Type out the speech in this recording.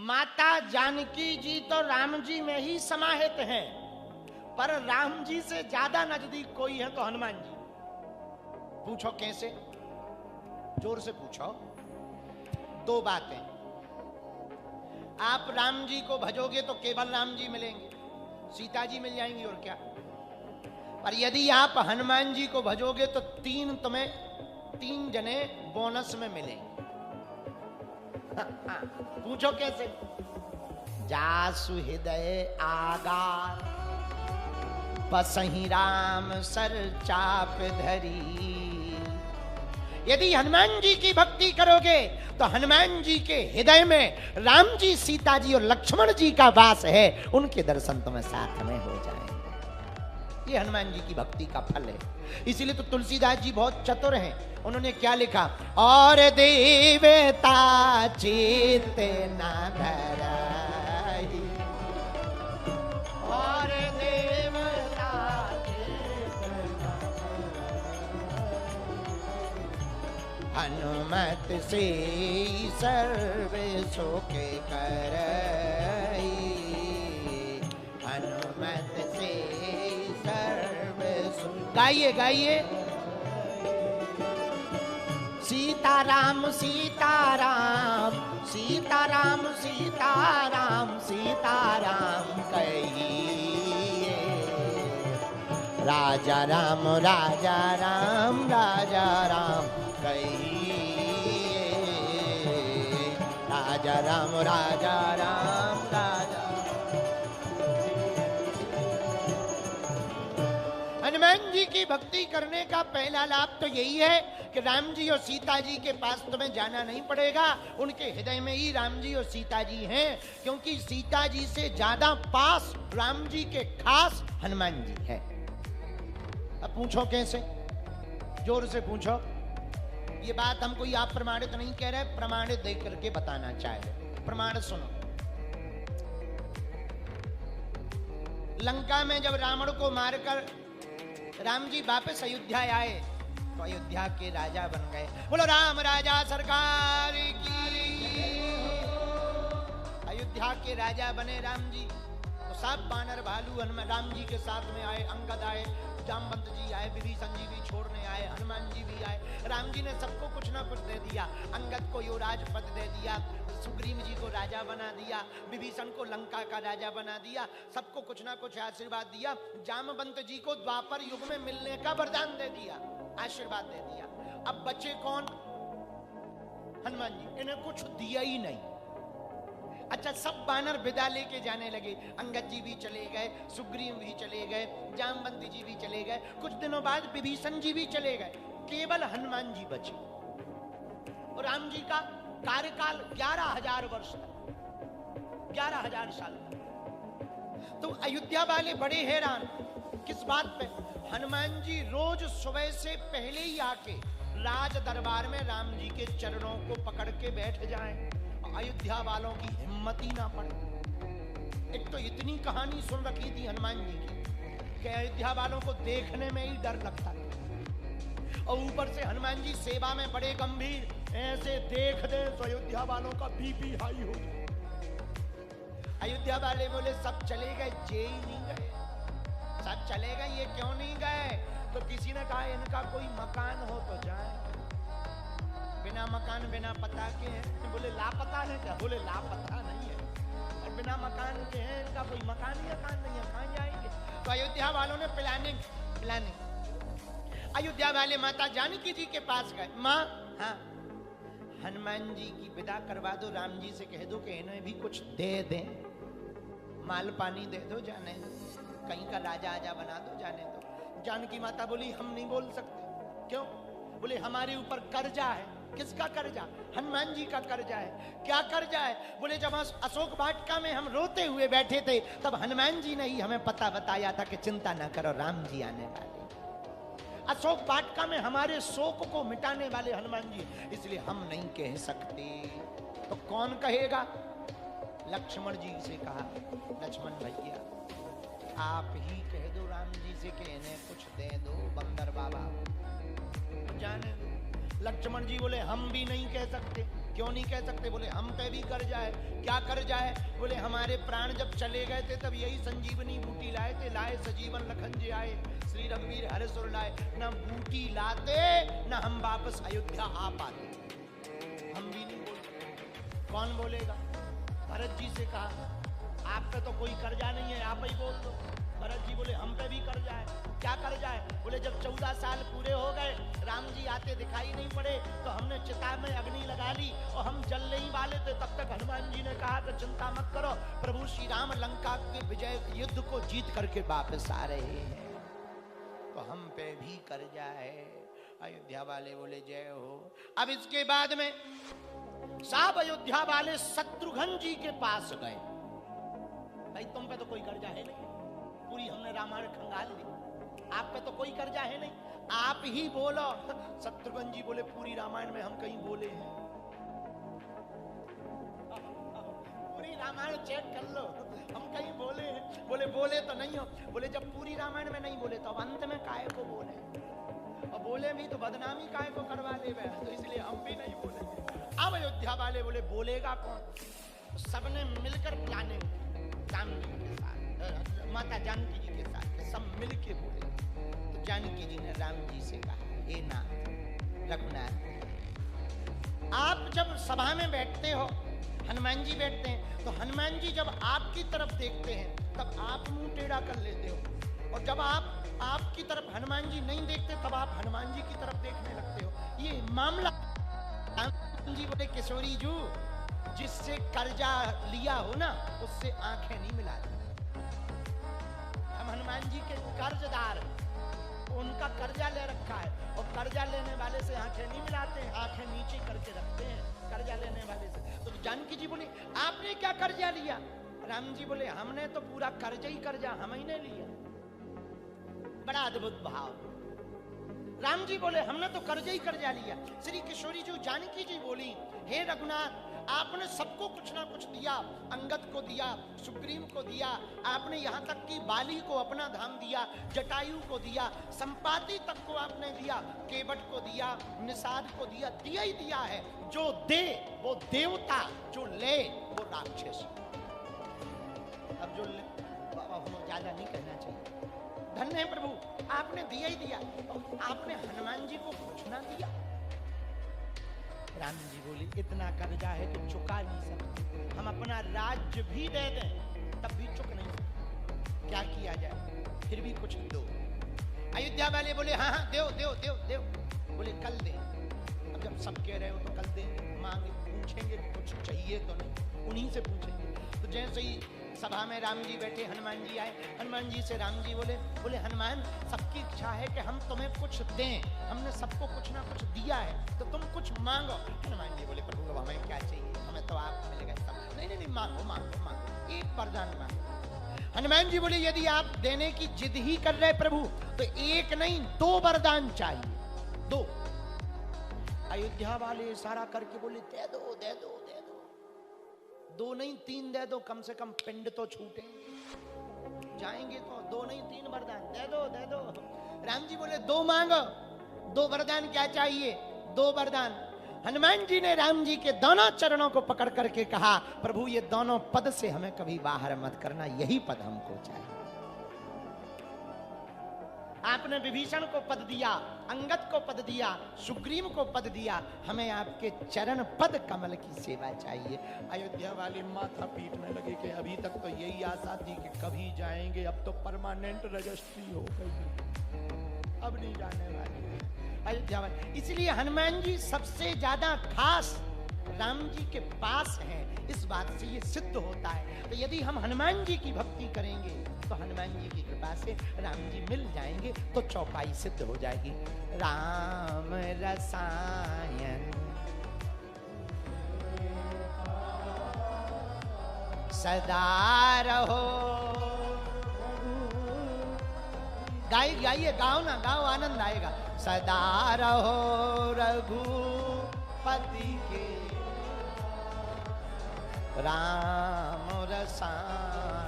माता जानकी जी तो राम जी में ही समाहित हैं, पर राम जी से ज्यादा नजदीक कोई है तो हनुमान जी। पूछो कैसे? जोर से पूछो। दो बातें, आप राम जी को भजोगे तो केवल राम जी मिलेंगे, सीता जी मिल जाएंगी और क्या। पर यदि आप हनुमान जी को भजोगे तो तीन जने बोनस में मिलेंगे। पूछो कैसे? जासु हृदय आगार बसहि राम सर चाप धरी। यदि हनुमान जी की भक्ति करोगे तो हनुमान जी के हृदय में राम जी, सीता जी और लक्ष्मण जी का वास है, उनके दर्शन तुम्हें साथ में हो जाएंगे। ये हनुमान जी की भक्ति का फल है। इसीलिए तो तुलसीदास जी बहुत चतुर हैं। उन्होंने क्या लिखा? और देवता चित न धराई, और देवता हनुमत से सर्वे सुखे करई, हनुमत से सर्वे सुख। गाइए गाइए। सीताराम सीताराम सीताराम सीताराम सीताराम कहिए, राजा राम राजा राम राजा राम कहिए, राजा राम राजा राम राजा। हनुमान जी की भक्ति करने का पहला लाभ तो यही है कि राम जी और सीता जी के पास तुम्हें जाना नहीं पड़ेगा, उनके हृदय में ही राम जी और सीता जी हैं, क्योंकि सीता जी से ज्यादा पास राम जी के खास हनुमान जी है। अब पूछो कैसे? जोर से पूछो। ये बात हम कोई आप प्रमाणित नहीं कह रहे, प्रमाणित देख करके बताना चाह रहे। प्रमाण सुनो। लंका में जब रावण को मारकर राम जी वापस अयोध्या आए तो अयोध्या के राजा बन गए। बोलो राम राजा सरकार की। अयोध्या के राजा बने राम जी तो सब बानर भालू राम जी के साथ में आए। अंगद आए, जामवंत जी आए, विभीषण जी भी छोड़ने आए, हनुमान जी भी आए। राम जी ने सबको कुछ ना कुछ दे दिया। अंगद को युवराज पद दे दिया, सुग्रीव जी को राजा बना दिया, विभीषण को लंका का राजा बना दिया, सबको कुछ ना कुछ आशीर्वाद दिया। जामवंत जी को द्वापर युग में मिलने का वरदान दे दिया, आशीर्वाद दे दिया। अब बचे कौन? हनुमान जी। इन्हें कुछ दिया ही नहीं। अच्छा, सब बानर विदा लेके जाने लगे। अंगद जी भी चले गए, सुग्रीव भी चले गए, जामवंत जी भी चले गए, कुछ दिनों बाद विभीषण जी भी चले गए, केवल हनुमान जी बचे। और राम जी का कार्यकाल 11,000 वर्ष तक, 11,000 साल तक। तो अयोध्या वाले बड़े हैरान। किस बात पे? हनुमान जी रोज सुबह से पहले ही आके राज दरबार में राम जी के चरणों को पकड़ के बैठ जाएं, अयोध्या वालों की हिम्मत ही ना पड़े। एक तो इतनी कहानी सुन रखी थी हनुमान जी की कि अयोध्या वालों को देखने में ही डर लगता था। और ऊपर से हनुमान जी सेवा में बड़े गंभीर, ऐसे देख दे तो अयोध्या वालों का बीपी हाई हो जाए। अयोध्या वाले बोले सब चले गए, जे ही नहीं गए। सब चले गए, ये क्यों नहीं गए? तो किसी ने कहा इनका कोई मकान हो तो जाए। बिना मकान बिना पता के हैं। बोले लापता है क्या? बोले लापता नहीं है, और बिना मकान के हैं, इनका कोई मकान नहीं है, कहां जाएंगे? तो अयोध्या वालों ने प्लानिंग अयोध्या वाले माता जानकी जी के पास गए। माँ, हाँ, हनुमान जी की विदा करवा दो, राम जी से कह दो कि इन्हें भी कुछ दे दें, माल पानी दे दो, जाने दो, कहीं का राजा आजा बना दो, जाने दो। जानकी माता बोली हम नहीं बोल सकते। क्यों? बोले हमारे ऊपर कर्जा है। किसका कर्जा? हनुमान जी का कर्जा है। क्या कर्जा है? बोले जब अशोक वाटिका में हम रोते हुए बैठे थे तब हनुमान जी ने ही हमें पता बताया था कि चिंता न करो, राम जी आने वाले। अशोक वाटिका में हमारे शोक को मिटाने वाले हनुमान जी, इसलिए हम नहीं कह सकते। तो कौन कहेगा? लक्ष्मण जी से कहा, लक्ष्मण भैया आप ही कह दो राम जी से कि इन्हें कुछ दे दो, बंदर बाबा जाने दो। लक्ष्मण जी बोले हम भी नहीं कह सकते। क्यों नहीं कह सकते? बोले हम पे भी कर्जा है। क्या कर्जा है? बोले हमारे प्राण जब चले गए थे तब यही संजीवनी बूटी लाए थे, लाए सजीवन लखन जे आए, श्री रघुवीर हर सुर लाए। ना बूटी लाते ना हम वापस अयोध्या आ पाते। हम भी नहीं बोलते। कौन बोलेगा? भरत जी से कहा आप पे तो कोई कर्जा नहीं है, आप ही बोल दो। भरत जी बोले हम पे भी कर्जा है। क्या कर्जा है? बोले जब 14 साल पूरे हो गए, राम जी आते दिखाई नहीं पड़े तो हमने चिता में अग्नि लगा ली और हम जलने ही वाले थे, तब तक हनुमान जी ने कहा कि चिंता मत करो, प्रभु श्री राम लंका के विजय युद्ध को जीत करके वापस आ रहे हैं, तो हम पे भी कर्जा है। अयोध्या वाले बोले जय हो। अब इसके बाद में सब अयोध्या वाले शत्रुघ्न जी के पास गए। भाई तुम पे तो कोई कर्जा है नहीं, पूरी हमने रामायण खंगाल ली, आप पे तो कोई कर्जा है नहीं, आप ही बोलो। शत्रुघ्न जी बोले पूरी रामायण में हम कहीं बोले हैं? पूरी रामायण चेक कर लो, हम कहीं बोले हैं? बोले बोले तो नहीं हो। बोले जब पूरी रामायण में नहीं बोले तो अब अंत में काहे को बोले? और बोले भी तो बदनामी काहे को करवा ले, तो इसलिए हम भी नहीं बोले। अब अयोध्या वाले बोले बोलेगा कौन? सबने मिलकर प्लानिंग, राम जी के साथ, माता जानकी जी के साथ सब मिलके बोले। तो जानकी जी ने राम जी से कहा हे नाथ रघुनाथ, आप जब सभा में बैठते हो, हनुमान जी बैठते हैं, तो हनुमान जी जब आपकी तरफ देखते हैं तब आप मुंह टेढ़ा कर लेते हो, और जब आपकी तरफ हनुमान जी नहीं देखते तब आप हनुमान जी की तरफ देखने लगते हो। ये मामला। हनुमान जी बोले किशोरी जू, जिससे कर्जा लिया हो ना उससे आंखें नहीं मिलाते। हम हनुमान जी के कर्जदार, उनका कर्जा ले रखा है, और कर्जा लेने वाले से आंखें नहीं मिलाते हैं, आंखें नीचे करके रखते हैं कर्जा लेने वाले से। तो जानकी जी बोली आपने क्या कर्जा लिया? राम जी बोले हमने तो पूरा कर्जा ही कर्जा हम ही ने लिया। बड़ा अद्भुत भाव। राम जी बोले हमने तो कर्जा ही कर्जा लिया। श्री किशोरी जी जानकी जी बोली हे रघुनाथ, आपने सबको कुछ ना कुछ दिया, अंगद को दिया, सुग्रीव को दिया, आपने यहाँ तक कि बाली को अपना धाम दिया, जटायु को दिया, संपाति तक को आपने दिया, केवट को दिया, निषाद को दिया, दिया ही दिया है। जो दे वो देवता, जो ले वो राक्षस। अब जो ज्यादा नहीं कहना चाहिए। धन्य है प्रभु, आपने दिया ही दिया, आपने हनुमान जी को कुछ ना दिया। राम जी बोली इतना कर्जा है कि चुका नहीं सकते, हम अपना राज्य भी दे दें तब भी चुक नहीं सकते, क्या किया जाए? फिर भी कुछ दो। अयोध्या वाले बोले हाँ हाँ देव देव देव देव। बोले कल दे। अब जब सब कह रहे हो तो कल देंगे, मांगे पूछेंगे कुछ चाहिए तो नहीं, उन्हीं से पूछेंगे। तो जैसे ही सभा में राम जी बैठे, हनुमान जी आए, हनुमान जी से राम जी बोले हनुमान, सबकी इच्छा है कि हम तुम्हें कुछ दें, हमने सबको कुछ ना कुछ दिया है, तो तुम कुछ मांगो। हनुमान जी बोले प्रभु अब हमें क्या चाहिए, हमें तो आप मिलेगा सब। नहीं नहीं नहीं, मांगो मांगो मांगो, एक वरदान मांगो। हनुमान जी बोले यदि आप देने की जिद ही कर रहे प्रभु तो एक नहीं 2 वरदान चाहिए, 2। अयोध्या वाले इशारा करके बोले दे दो दे दो दे दो, 2 नहीं 3 दे दो, कम से कम पिंड तो छूटे जाएंगे। तो 2 नहीं 3 वरदान दे दो दे दो। राम जी बोले 2 मांगो, 2 वरदान क्या चाहिए? 2 वरदान। हनुमान जी ने राम जी के दोनों चरणों को पकड़ करके कहा प्रभु ये दोनों पद से हमें कभी बाहर मत करना, यही पद हमको चाहिए। आपने विभीषण को पद दिया, अंगद को पद दिया, सुग्रीव को पद दिया, हमें आपके चरण पद कमल की सेवा चाहिए। अयोध्या वाले माथा पीटने लगे कि अभी तक तो यही आशा थी कि कभी जाएंगे, अब तो परमानेंट रजिस्ट्री हो गई, अब नहीं जाने वाले अयोध्या वाले। इसलिए हनुमान जी सबसे ज्यादा खास राम जी के पास हैं, इस बात से ये सिद्ध होता है। तो यदि हम हनुमान जी की भक्ति करेंगे तो हनुमान जी की कृपा से राम जी मिल जाएंगे, तो चौपाई सिद्ध हो जाएगी। राम रसायन सदा रहो। गाइए गाओ ना, गाओ, आनंद आएगा। सदा रहो रघुपति के राम रसायन